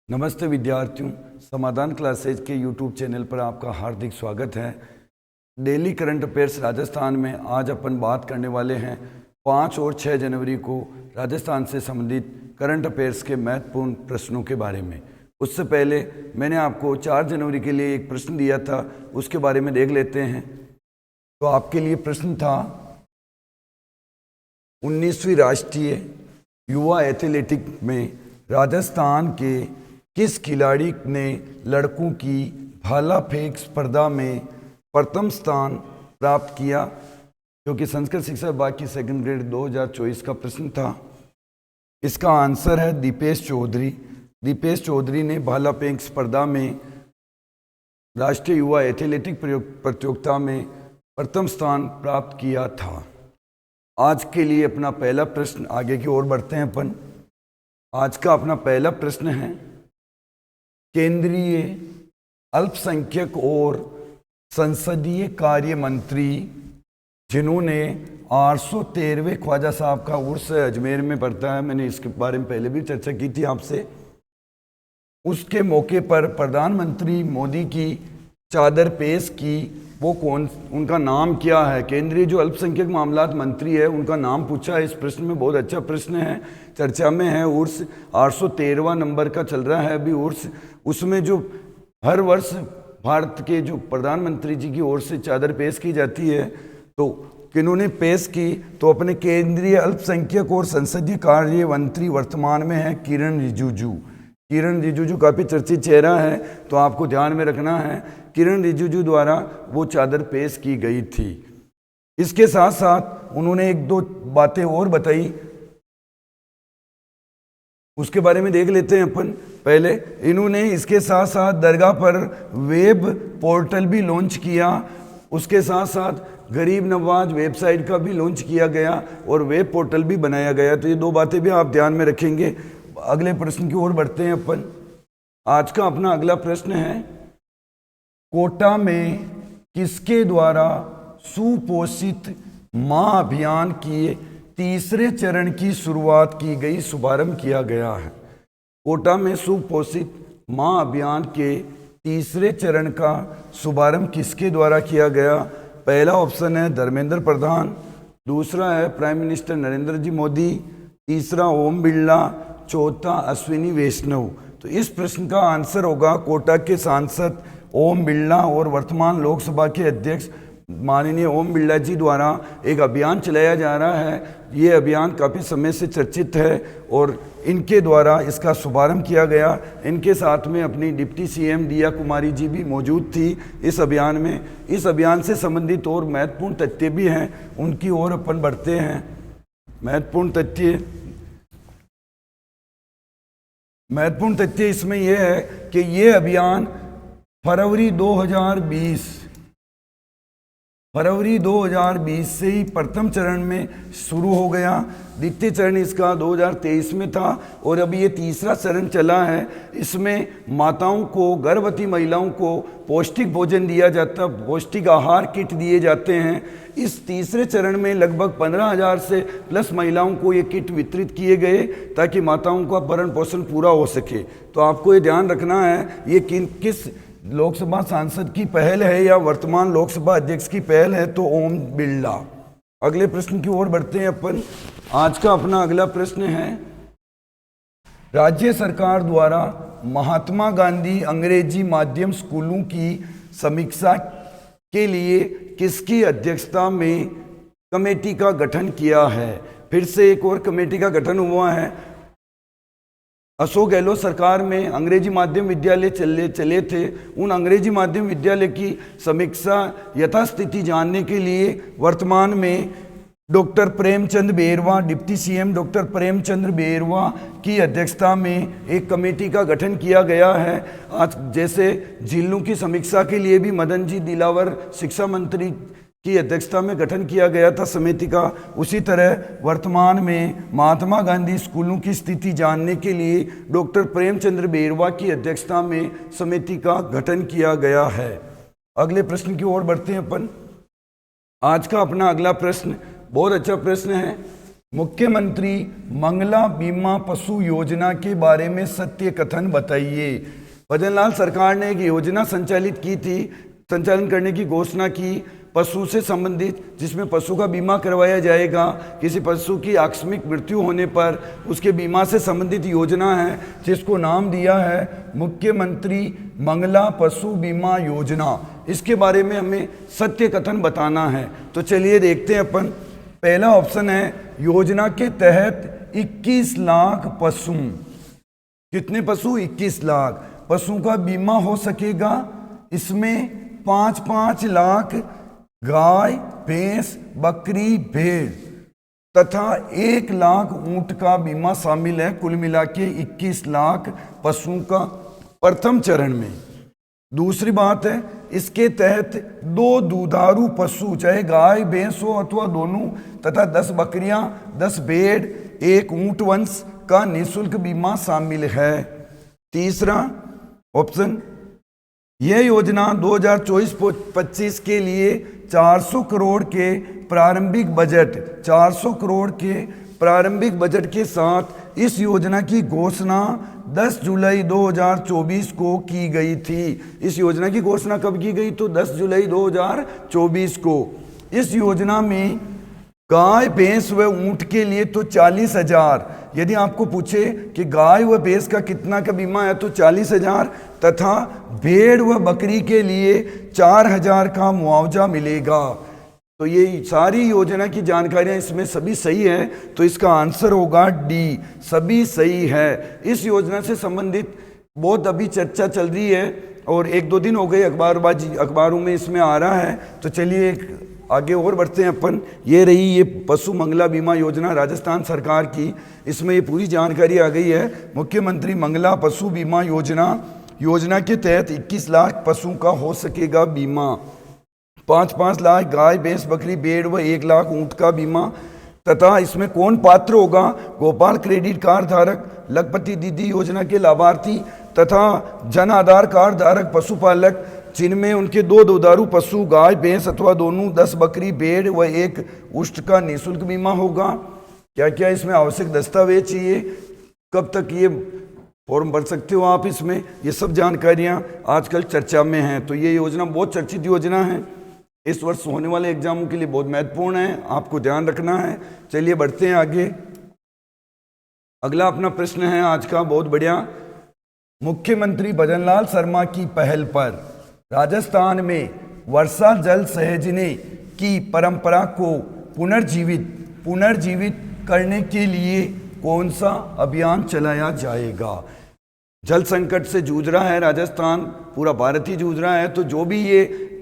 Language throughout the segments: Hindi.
नमस्ते विद्यार्थियों, समाधान क्लासेज के यूट्यूब चैनल पर आपका हार्दिक स्वागत है। डेली करंट अफेयर्स राजस्थान में आज अपन बात करने वाले हैं 5 और 6 जनवरी को राजस्थान से संबंधित करंट अफेयर्स के महत्वपूर्ण प्रश्नों के बारे में। उससे पहले मैंने आपको 4 जनवरी के लिए एक प्रश्न दिया था, उसके बारे में देख लेते हैं। तो आपके लिए प्रश्न था 19वीं राष्ट्रीय युवा एथलेटिक में राजस्थान के किस खिलाड़ी ने लड़कों की भाला फेंक स्पर्धा में प्रथम स्थान प्राप्त किया, जो कि संस्कृत शिक्षा विभाग की सेकंड ग्रेड 2024 का प्रश्न था। इसका आंसर है दीपेश चौधरी। दीपेश चौधरी ने भाला फेंक स्पर्धा में राष्ट्रीय युवा एथलेटिक प्रतियोगिता में प्रथम स्थान प्राप्त किया था। आज के लिए अपना पहला प्रश्न, आगे की ओर बढ़ते हैं अपन। आज का अपना पहला प्रश्न है, केंद्रीय अल्पसंख्यक और संसदीय कार्य मंत्री जिन्होंने 813वें ख्वाजा साहब का उर्स अजमेर में पड़ता है, मैंने इसके बारे में पहले भी चर्चा की थी आपसे, उसके मौके पर प्रधानमंत्री मोदी की चादर पेश की, वो कौन, उनका नाम क्या है? केंद्रीय जो अल्पसंख्यक मामलात मंत्री है उनका नाम पूछा है इस प्रश्न में। बहुत अच्छा प्रश्न है, चर्चा में है। उर्स 813वां नंबर का चल रहा है अभी उर्स। उसमें जो हर वर्ष भारत के जो प्रधानमंत्री जी की ओर से चादर पेश की जाती है, तो किन्होंने पेश की? तो अपने केंद्रीय अल्पसंख्यक और संसदीय कार्य मंत्री वर्तमान में है किरण रिजिजू। किरण रिजिजू काफ़ी चर्चित चेहरा है, तो आपको ध्यान में रखना है, किरण रिजिजू द्वारा वो चादर पेश की गई थी। इसके साथ साथ उन्होंने एक दो बातें और बताई, उसके बारे में देख लेते हैं अपन। पहले इन्होंने इसके साथ साथ दरगाह पर वेब पोर्टल भी लॉन्च किया, उसके साथ साथ गरीब नवाज वेबसाइट का भी लॉन्च किया गया और वेब पोर्टल भी बनाया गया। तो ये दो बातें भी आप ध्यान में रखेंगे। अगले प्रश्न की ओर बढ़ते हैं अपन। आज का अपना अगला प्रश्न है, कोटा में किसके द्वारा सुपोषित मां अभियान की तीसरे चरण की शुरुआत की गई, शुभारंभ किया गया है? कोटा में सुपोषित मां अभियान के तीसरे चरण का शुभारंभ किसके द्वारा किया गया? पहला ऑप्शन है धर्मेंद्र प्रधान, दूसरा है प्राइम मिनिस्टर नरेंद्र जी मोदी, तीसरा ओम बिरला, चौथा अश्विनी वैष्णव। तो इस प्रश्न का आंसर होगा कोटा के सांसद ओम बिरला और वर्तमान लोकसभा के अध्यक्ष माननीय ओम बिरला जी द्वारा एक अभियान चलाया जा रहा है। ये अभियान काफ़ी समय से चर्चित है और इनके द्वारा इसका शुभारंभ किया गया। इनके साथ में अपनी डिप्टी सीएम दिया कुमारी जी भी मौजूद थी इस अभियान में। इस अभियान से संबंधित और महत्वपूर्ण तथ्य भी हैं, उनकी ओर अपन बढ़ते हैं। महत्वपूर्ण तथ्य इसमें यह है कि ये अभियान फरवरी 2020 से ही प्रथम चरण में शुरू हो गया। द्वितीय चरण इसका 2023 में था और अभी ये तीसरा चरण चला है। इसमें माताओं को, गर्भवती महिलाओं को पौष्टिक भोजन दिया जाता, पौष्टिक आहार किट दिए जाते हैं। इस तीसरे चरण में लगभग 15,000 से प्लस महिलाओं को ये किट वितरित किए गए ताकि माताओं का भरण पोषण पूरा हो सके। तो आपको ये ध्यान रखना है ये किस लोकसभा सांसद की पहल है या वर्तमान लोकसभा अध्यक्ष की पहल है, तो ओम बिरला। अगले प्रश्न की ओर बढ़ते हैं अपन। आज का अपना अगला प्रश्न है, राज्य सरकार द्वारा महात्मा गांधी अंग्रेजी माध्यम स्कूलों की समीक्षा के लिए किसकी अध्यक्षता में कमेटी का गठन किया है? फिर से एक और कमेटी का गठन हुआ है। अशोक गहलोत सरकार में अंग्रेजी माध्यम विद्यालय चले थे। उन अंग्रेजी माध्यम विद्यालय की समीक्षा यथास्थिति जानने के लिए वर्तमान में डॉक्टर प्रेमचंद बेरवा, डिप्टी सीएम डॉक्टर प्रेमचंद बेरवा की अध्यक्षता में एक कमेटी का गठन किया गया है। आज जैसे जिलों की समीक्षा के लिए भी मदन जी दिलावर शिक्षा मंत्री की अध्यक्षता में गठन किया गया था समिति का, उसी तरह वर्तमान में महात्मा गांधी स्कूलों की स्थिति जानने के लिए डॉक्टर प्रेमचंद बेरवा की अध्यक्षता में समिति का गठन किया गया है। अगले प्रश्न की ओर बढ़ते हैं अपन। आज का अपना अगला प्रश्न बहुत अच्छा प्रश्न है। मुख्यमंत्री मंगला बीमा पशु योजना के बारे में सत्य कथन बताइए। भजनलाल सरकार ने एक योजना संचालन करने की घोषणा की पशु से संबंधित, जिसमें पशु का बीमा करवाया जाएगा। किसी पशु की आकस्मिक मृत्यु होने पर उसके बीमा से संबंधित योजना है, जिसको नाम दिया है मुख्यमंत्री मंगला पशु बीमा योजना। इसके बारे में हमें सत्य कथन बताना है। तो चलिए देखते हैं अपन। पहला ऑप्शन है, योजना के तहत 21 लाख पशु, कितने पशु? 21 लाख पशु का बीमा हो सकेगा। इसमें 5-5 लाख गाय, भैंस, बकरी, भेड़ तथा 1 लाख ऊंट का बीमा शामिल है। कुल मिला के 21 लाख पशुओं का प्रथम चरण में। दूसरी बात है, इसके तहत 2 दुधारू पशु, चाहे गाय भैंस हो अथवा दोनों, तथा 10 बकरियां, 10 भेड़, 1 ऊंट वंश का निःशुल्क बीमा शामिल है। तीसरा ऑप्शन, यह योजना 2024-25 के लिए 400 करोड़ के प्रारंभिक बजट के साथ इस योजना की घोषणा 10 जुलाई 2024 को की गई थी। इस योजना की घोषणा कब की गई? तो 10 जुलाई 2024 को। इस योजना में गाय, भैंस व ऊंट के लिए तो 40,000, यदि आपको पूछे कि गाय व भैंस का कितना का बीमा है तो 40,000, तथा भेड़ व बकरी के लिए 4,000 का मुआवजा मिलेगा। तो ये सारी योजना की जानकारियां इसमें सभी सही है, तो इसका आंसर होगा डी, सभी सही है। इस योजना से संबंधित बहुत अभी चर्चा चल रही है और 1-2 दिन हो गए अखबारों में इसमें आ रहा है। तो चलिए आगे और बढ़ते हैं अपन। ये रही ये पशु मंगला बीमा योजना राजस्थान सरकार की। इसमें ये पूरी जानकारी आ गई है। मुख्यमंत्री मंगला पशु बीमा योजना के तहत 21 लाख पशु का हो सकेगा बीमा। 5-5 लाख गाय, भैंस, बकरी, भेड़ व 1 लाख ऊंट का बीमा। तथा इसमें कौन पात्र होगा? गोपाल क्रेडिट कार्ड धारक, लखपति दीदी योजना के लाभार्थी तथा जन आधार कार्ड धारक पशुपालक, जिनमें उनके 2 दुधारू पशु गाय, भैंस अथवा दोनों, 10 बकरी, भेड़ व 1 ऊंट का निःशुल्क बीमा होगा। क्या क्या इसमें आवश्यक दस्तावेज चाहिए, कब तक ये फॉर्म भर सकते हो आप इसमें, ये सब जानकारियां आजकल चर्चा में हैं। तो ये योजना बहुत चर्चित योजना है, इस वर्ष होने वाले एग्जामों के लिए बहुत महत्वपूर्ण है, आपको ध्यान रखना है। चलिए बढ़ते हैं आगे। अगला अपना प्रश्न है आज का, बहुत बढ़िया। मुख्यमंत्री भजनलाल शर्मा की पहल पर राजस्थान में वर्षा जल सहेजने की परंपरा को पुनर्जीवित करने के लिए कौन सा अभियान चलाया जाएगा? जल संकट से जूझ रहा है राजस्थान, पूरा भारत ही जूझ रहा है। तो जो भी ये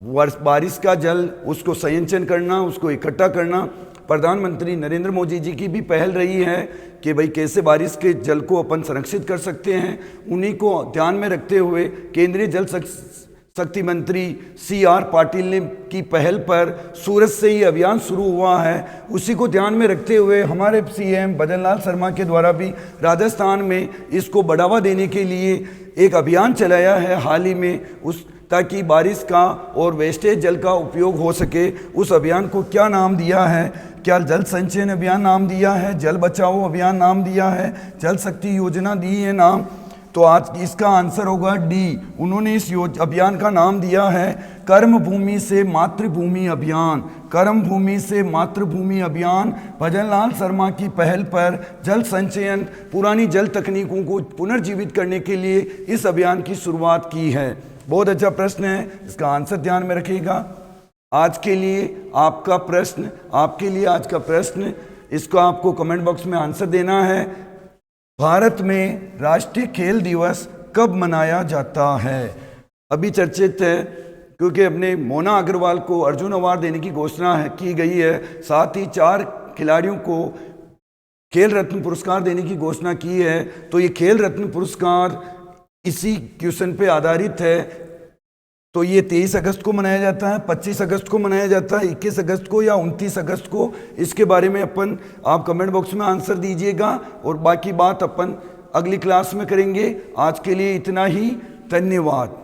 बारिश का जल उसको संचयन करना, उसको इकट्ठा करना, प्रधानमंत्री नरेंद्र मोदी जी की भी पहल रही है कि भाई कैसे बारिश के जल को अपन संरक्षित कर सकते हैं। उन्हीं को ध्यान में रखते हुए केंद्रीय जल शक्ति मंत्री CR पाटिल ने की पहल पर सूरत से ही अभियान शुरू हुआ है। उसी को ध्यान में रखते हुए हमारे CM भजनलाल शर्मा के द्वारा भी राजस्थान में इसको बढ़ावा देने के लिए एक अभियान चलाया है हाल ही में, ताकि बारिश का और वेस्टेज जल का उपयोग हो सके। उस अभियान को क्या नाम दिया है? क्या जल संचयन अभियान नाम दिया है, जल बचाओ अभियान नाम दिया है, जल शक्ति योजना दी है नाम? तो आज इसका आंसर होगा डी। उन्होंने इस अभियान का नाम दिया है कर्म भूमि से मातृभूमि अभियान। कर्म भूमि से मातृभूमि अभियान भजनलाल शर्मा की पहल पर जल संचयन, पुरानी जल तकनीकों को पुनर्जीवित करने के लिए इस अभियान की शुरुआत की है। बहुत अच्छा प्रश्न है, इसका आंसर ध्यान में रखिएगा। आज के लिए आपका प्रश्न, आज का प्रश्न, इसको आपको कमेंट बॉक्स में आंसर देना है। भारत में राष्ट्रीय खेल दिवस कब मनाया जाता है? अभी चर्चित है क्योंकि अपने मोना अग्रवाल को अर्जुन अवार्ड देने की घोषणा की गई है। साथ ही 4 खिलाड़ियों को खेल रत्न पुरस्कार देने की घोषणा की है। तो ये खेल रत्न पुरस्कार इसी क्वेश्चन पे आधारित है। तो ये 23 अगस्त को मनाया जाता है, 25 अगस्त को मनाया जाता है, 21 अगस्त को या 29 अगस्त को? इसके बारे में आप कमेंट बॉक्स में आंसर दीजिएगा और बाकी बात अपन अगली क्लास में करेंगे। आज के लिए इतना ही, धन्यवाद।